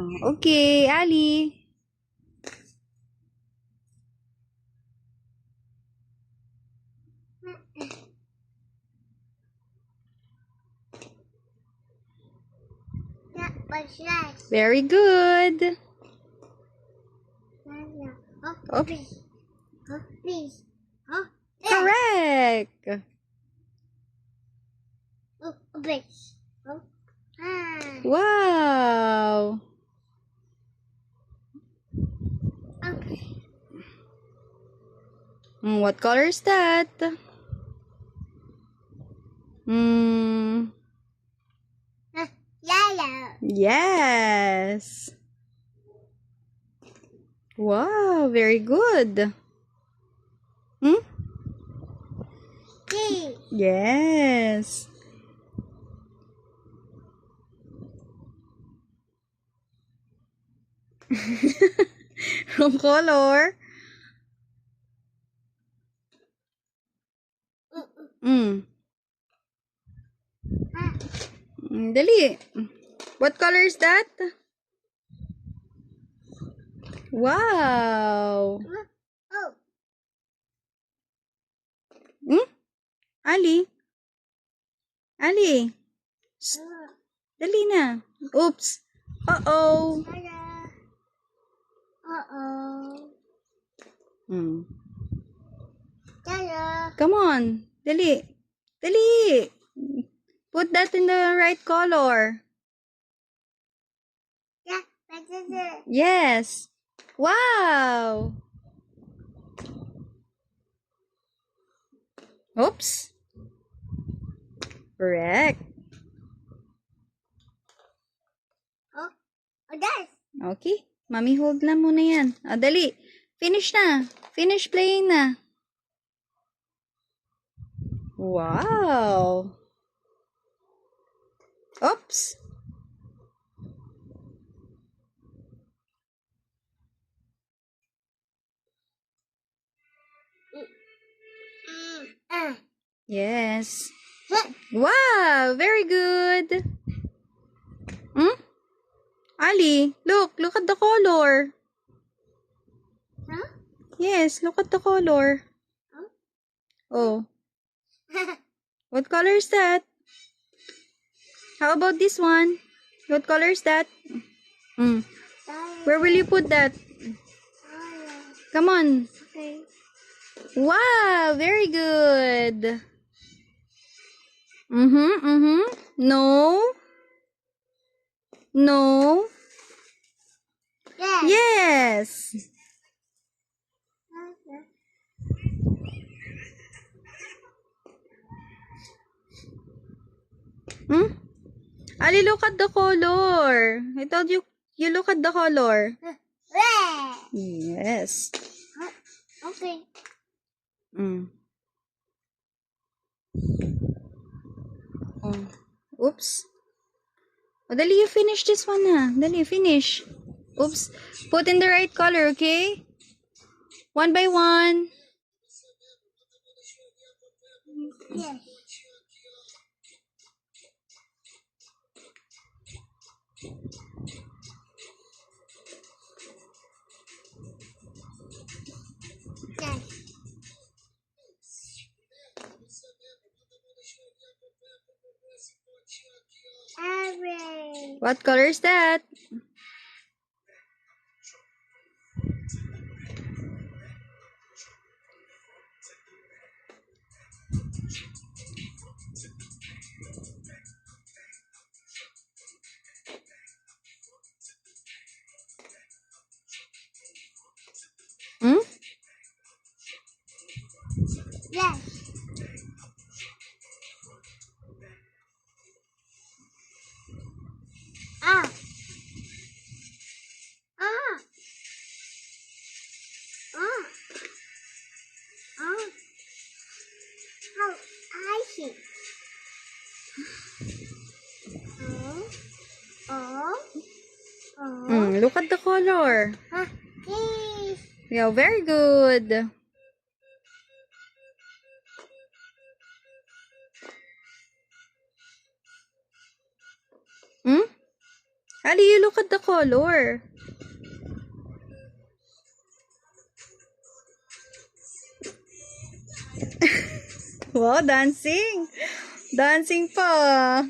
Okay, Ali. Very good. Okay. Correct. Wow. What color is that? Yellow. Yes. Wow, very good. Hmm? Green. Yes. Wrong color. Mm. Dali. What color is that? Wow. Oh. Hmm? Ali? Ali? Shh, dali na. Oops. Uh-oh. Uh-oh. Hmm. Yellow. Come on. Dali. Dali. Put that in the right color. Yeah, that's it. Yes. Wow. Oops. Correct. Oh, that's. Okay. Mami, hold lang muna yan. Dali. Finish na. Finish playing na. Wow. Oops. Yes. Wow. Very good. Hmm? Ali, look at the color. Huh? Yes, look at the color. Oh, what color is that? How about this one? What color is that? Where will you put that? Come on. Okay. Wow, very good. No. No. Yes. Yes. Hmm? Ali, look at the color. I told you, you look at the color. Red. Yes. Okay. Mm. Oh. Oops. Oh, dali, you finish this one na. Dali, finish. Oops. Put in the right color, okay? One by one. Yes. Yes. Orange. What color is that? Hmm? Yes. Ah. Ah. Ah. Ah. How I see. Oh. Oh. Oh. Look at the color. Ah. Yes. Yeah, very good. Hmm? Ali, you look at the color. Wow, dancing. Dancing pa.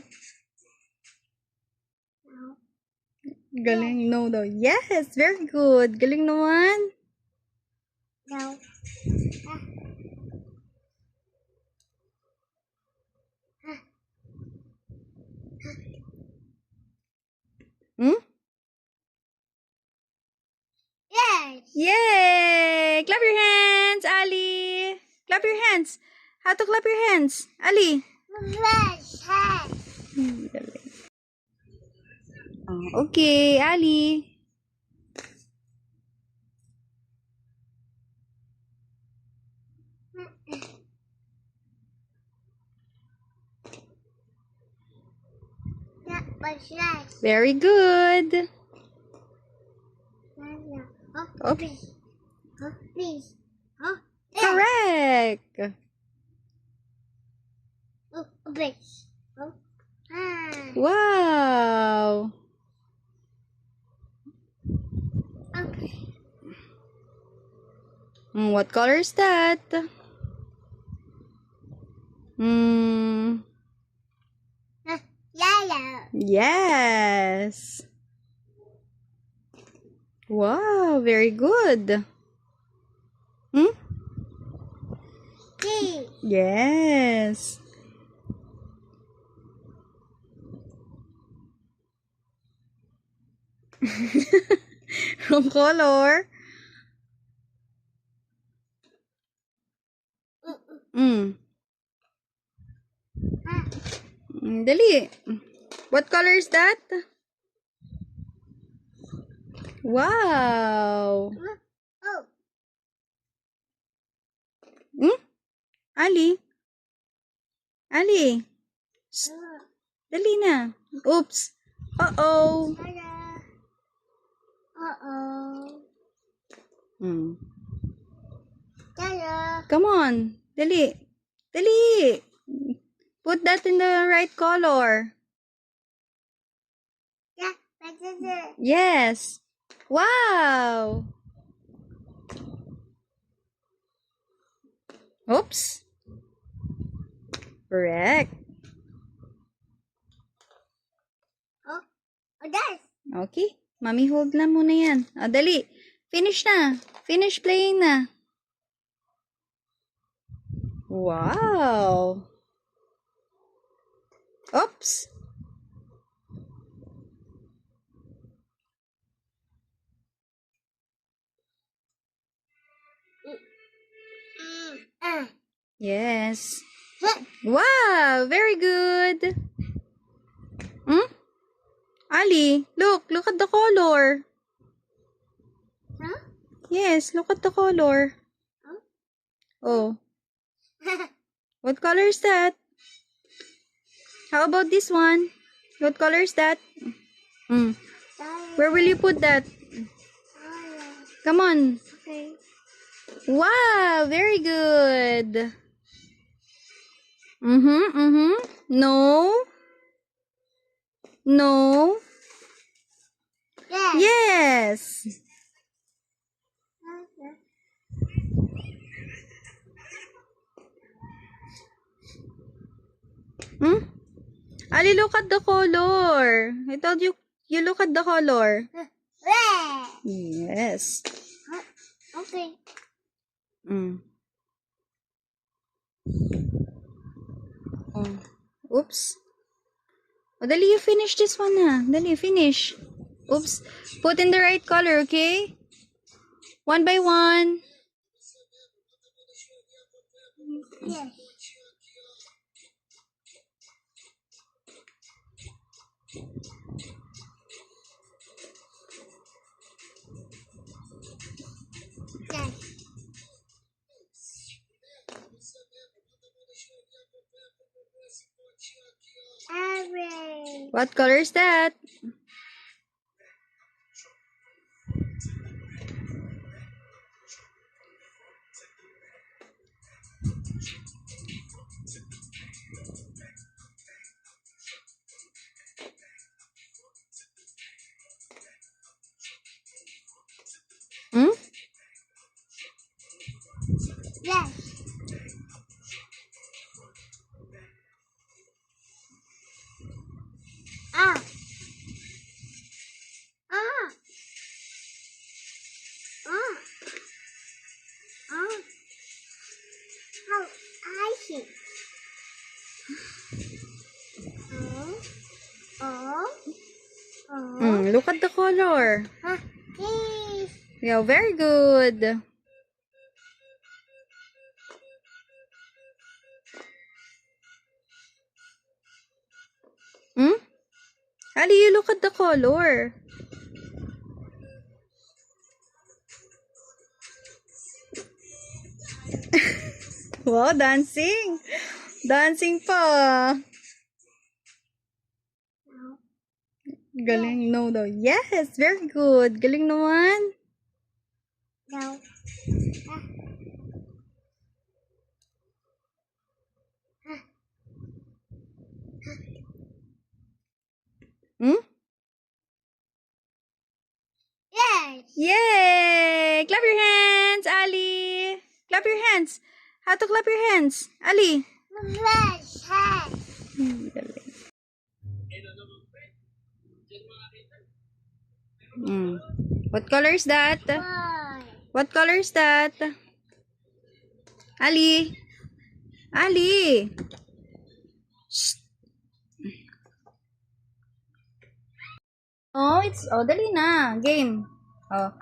No. Galing. No daw. Yes, very good. Galing naman. No. Hmm? Yes. Yay! Clap your hands, Ali. Clap your hands. How to clap your hands? Ali. Yes. Yes. Galing. Oh, okay, Ali. That was yes. Very good. Oh, Okay. please. Oh, please. Oh, yes. Correct. Oh, please. Oh, ah. Wow. Okay. What color is that? Yellow. Yes. Wow, very good. Hmm? Green. Yes. Wrong color. Mm. Ah. Dali. What color is that? Wow. Oh. Hmm? Ali? Ali? Dali na. Oops. Uh-oh. Hello. Uh-oh. Hmm. Hello. Come on. Dali. Dali. Put that in the right color. Yeah, that's it. Yes. Wow. Oops. Correct. Oh, that's. Okay. Mami, hold na muna yan. Dali. Finish na. Finish playing na. Wow. Oops. Yes. Wow. Very good. Hmm? Ali, look at the color. Huh? Yes, look at the color. Oh, what color is that? How about this one? What color is that? Hmm. Where will you put that? Come on. Okay. Wow, very good. No. No. Yeah. Yes. Hmm? Ali, look at the color. I told you, you look at the color. Red. Yes. Okay. Mm. Oh. Oops. Oh, dali, you finish this one na. Dali, finish. Oops. Put in the right color, okay? One by one. Yes. Yes. Orange. What color is that? Look at the color. This. Yeah, very good. Ali, you look at the color. Wow, dancing. Dancing pa. Galing, no daw. Yes, very good. Galing naman. No. Yes. Yay! Clap your hands, Ali. Clap your hands. How to clap your hands? Ali. Yes. Galing. What color is that? Why? What color is that? Ali. Ali. Shh. Oh, dali na. Game. Oh.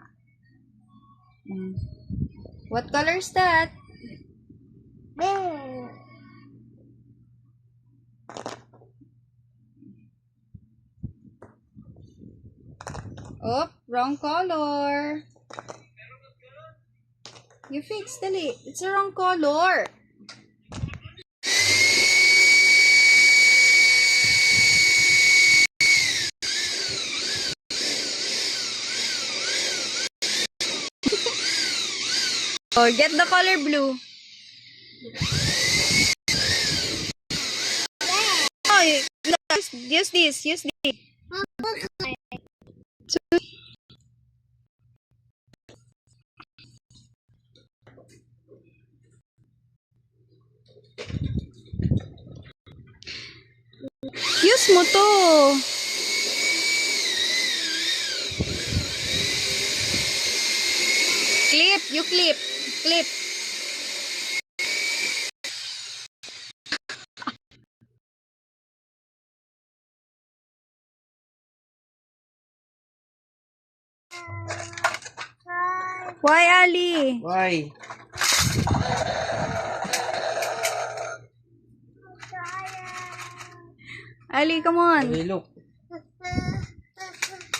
What color is that? Blue. Oh, wrong color. You fix, dali. It's the wrong color. Oh, get the color blue. Oh, use this. Use this. Use mo to. Clip. You clip. Clip. Why, Ali? Why? Ali, come on. Hey, look.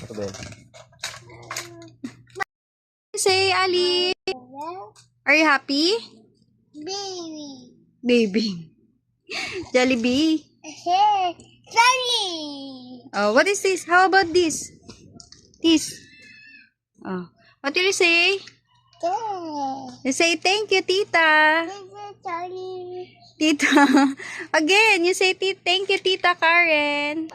Sabi. Say, Ali. Are you happy? Baby. Baby. Jollibee. Hey, Charlie. Oh, what is this? How about this? This. Oh, what will you say? Yeah. You say thank you, Tita. Charlie. Tita. Again, you say thank you, Tita Karen.